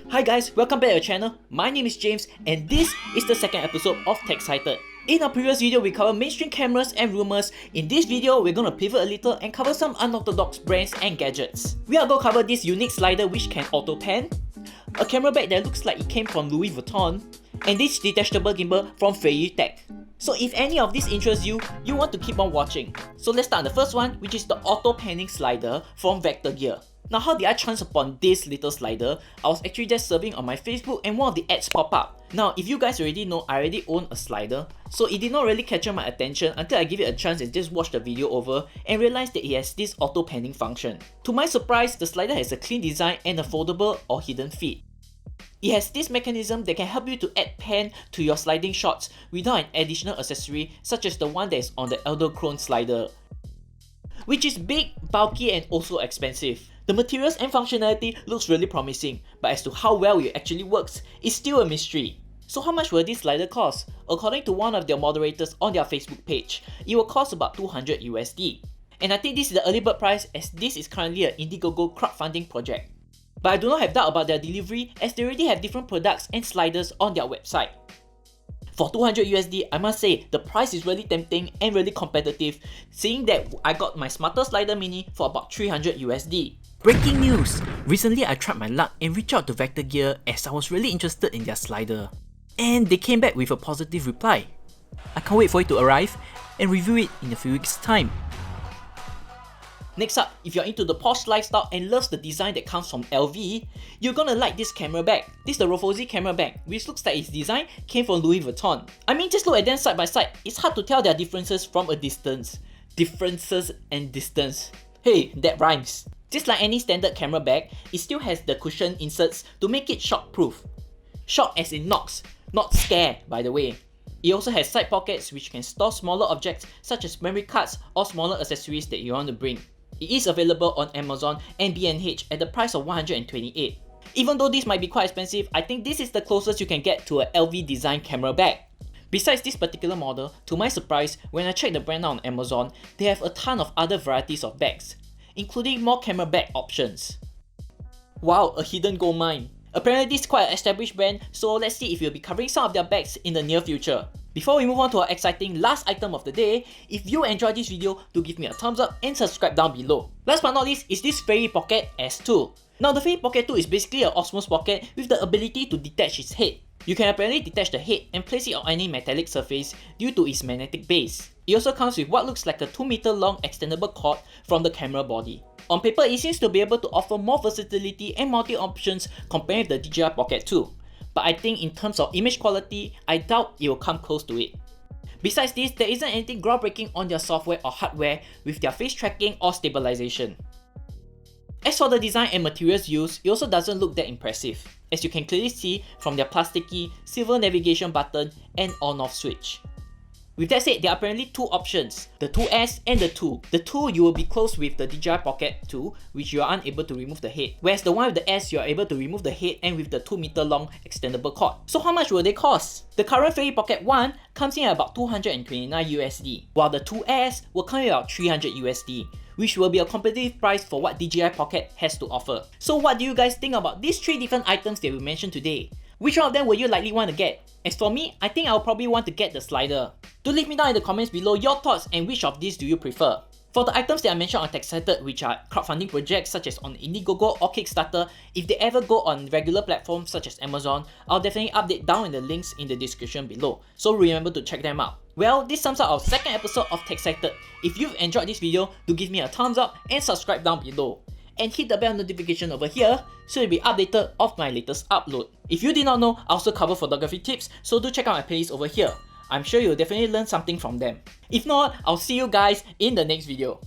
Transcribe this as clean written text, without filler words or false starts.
Hi guys, welcome back to our channel. My name is James and this is the second episode of Techx-Cited. In our previous video, we covered mainstream cameras and rumors. In this video, we're gonna pivot a little and cover some unorthodox brands and gadgets. We are gonna cover this unique slider which can auto pan, a camera bag that looks like it came from Louis Vuitton, and this detachable gimbal from Feiyu Tech. So if any of these interests you, you want to keep on watching. So let's start on the first one, which is the auto panning slider from VectorGear. Now how did I chance upon this little slider? I was actually just surfing on my Facebook and one of the ads pop up. Now if you guys already know, I already own a slider, so it did not really capture my attention until I give it a chance and just watched the video over and realized that it has this auto panning function. To my surprise, the slider has a clean design and a foldable or hidden feed. It has this mechanism that can help you to add pan to your sliding shots without an additional accessory such as the one that is on the Elderchrome slider, which is big, bulky and also expensive. The materials and functionality looks really promising, but as to how well it actually works is still a mystery. So how much will this slider cost? According to one of their moderators on their Facebook page, it will cost about 200 USD. And I think this is the early bird price as this is currently an Indiegogo crowdfunding project. But I do not have doubt about their delivery as they already have different products and sliders on their website. For 200 USD, I must say the price is really tempting and really competitive, seeing that I got my smarter slider mini for about 300 USD. Breaking news! Recently I tried my luck and reached out to VectorGear as I was really interested in their slider. And they came back with a positive reply. I can't wait for it to arrive and review it in a few weeks time. Next up, if you're into the posh lifestyle and loves the design that comes from LV, you're gonna like this camera bag. This is the Rofozzi Camera Bag, which looks like its design came from Louis Vuitton. I mean, just look at them side by side, it's hard to tell their differences from a distance. Differences and distance. Hey, that rhymes. Just like any standard camera bag, it still has the cushion inserts to make it shock-proof. Shock as in knocks, not scare by the way. It also has side pockets which can store smaller objects such as memory cards or smaller accessories that you want to bring. It is available on Amazon and B&H at the price of 128. Even though this might be quite expensive, I think this is the closest you can get to a LV design camera bag. Besides this particular model, to my surprise, when I checked the brand out on Amazon, they have a ton of other varieties of bags, including more camera bag options. Wow, a hidden gold mine. Apparently this is quite an established brand, so let's see if we'll be covering some of their bags in the near future. Before we move on to our exciting last item of the day, if you enjoyed this video, do give me a thumbs up and subscribe down below. Last but not least is this Feiyu Pocket S2. Now the Feiyu Pocket 2 is basically an Osmos pocket with the ability to detach its head. You can apparently detach the head and place it on any metallic surface due to its magnetic base. It also comes with what looks like a 2 meter long extendable cord from the camera body. On paper, it seems to be able to offer more versatility and multi-options compared with the DJI Pocket 2. But I think in terms of image quality, I doubt it will come close to it. Besides this, there isn't anything groundbreaking on their software or hardware with their face tracking or stabilization. As for the design and materials used, it also doesn't look that impressive, as you can clearly see from their plasticky silver navigation button and on-off switch. With that said, there are apparently two options, the 2S and the 2. The 2 you will be close with the DJI Pocket 2, which you are unable to remove the head, whereas the one with the S you are able to remove the head and with the 2 meter long extendable cord. So how much will they cost? The current Feiyu Pocket 1 comes in at about 229 USD, while the 2S will come in at about 300 USD, which will be a competitive price for what DJI Pocket has to offer. So what do you guys think about these 3 different items that we mentioned today? Which one of them would you likely want to get? As for me, I think I'll probably want to get the slider. Do leave me down in the comments below your thoughts and which of these do you prefer. For the items that I mentioned on Techx-Cited, which are crowdfunding projects such as on Indiegogo or Kickstarter, if they ever go on regular platforms such as Amazon, I'll definitely update down in the links in the description below, so remember to check them out. Well, this sums up our second episode of Techx-Cited. If you've enjoyed this video, do give me a thumbs up and subscribe down below. And hit the bell notification over here so you'll be updated of my latest upload. If you did not know, I also cover photography tips, so do check out my playlist over here. I'm sure you'll definitely learn something from them. If not, I'll see you guys in the next video.